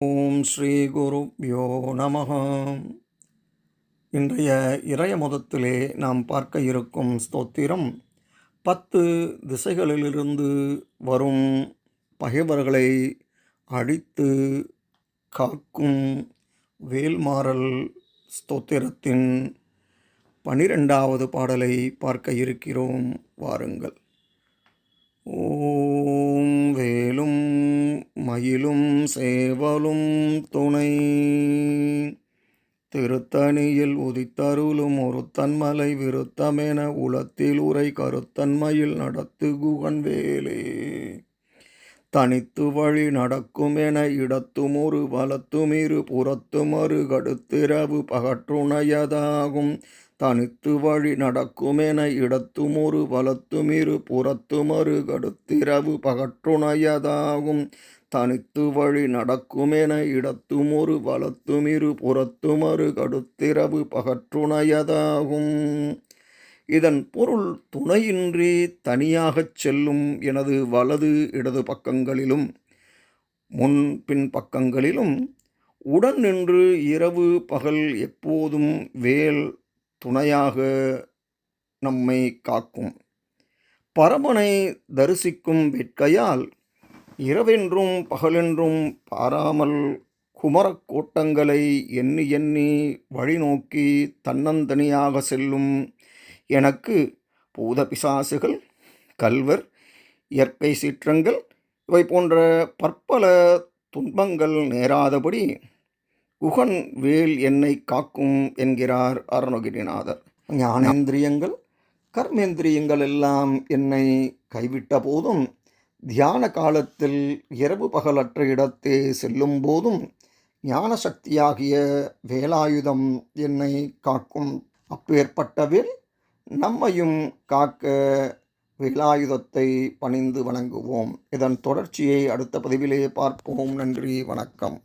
ஓம் ஸ்ரீ குருப்யோ நமஹ. இன்றைய இறையமுதத்திலே நாம் பார்க்க இருக்கும் ஸ்தோத்திரம் 10 திசைகளிலிருந்து வரும் பகைவர்களை அழித்து காக்கும் வேல்மாறல் ஸ்தோத்திரத்தின் 12வது பாடலை பார்க்க இருக்கிறோம். வாருங்கள். ஓம் வேலும் மயிலும் சேவலும் துணை திருத்தணியில் உதித்தருளும் ஒருத்தன்மலை விருத்தமென உளத்தில் உரை கருத்தன்மையில் நடத்து குகன் வேலே தனித்து வழி நடக்குமென இடத்துமொரு வலத்துமிரு புறத்துமறு கடுத்திரவு பகற்றுணையதாகும். தனித்து வழி நடக்குமென இடத்துமொரு வலத்துமிரு புறத்துமறு கடுத்திரவு பகற்றுணையதாகும். தனித்து வழி நடக்குமென இடத்துமொரு வலத்துமிரு புறத்துமறு கடுத்திரவு பகற்றுணையதாகும். இதன் பொருள், துணையின்றி தனியாகச் செல்லும் எனது வலது இடது பக்கங்களிலும் முன் பின் பக்கங்களிலும் உடன் நின்று இரவு பகல் எப்போதும் வேல் துணையாக நம்மை காக்கும். பரமனை தரிசிக்கும் வேட்கையால் இரவென்றும் பகலென்றும் பாராமல் குமரக் கோட்டங்களை எண்ணி எண்ணி வழிநோக்கி தன்னந்தனியாக செல்லும் எனக்கு பூத பிசாசுகள், கல்வர், இயற்கை சீற்றங்கள் இவை போன்ற பற்பல துன்பங்கள் நேராதபடி குகன் வேல் என்னை காக்கும் என்கிறார் அருணகிரிநாதர். ஞானேந்திரியங்கள், கர்மேந்திரியங்கள் எல்லாம் என்னை கைவிட்ட போதும், தியான காலத்தில் இரவு பகலற்ற இடத்தே செல்லும் போதும் ஞான சக்தியாகிய வேலாயுதம் என்னை காக்கும். அப்பேற்பட்ட வேல் நம்மையும் காக்க வேலாயுதத்தை பணிந்து வணங்குவோம். இதன் தொடர்ச்சியை அடுத்த பதிவிலே பார்ப்போம். நன்றி, வணக்கம்.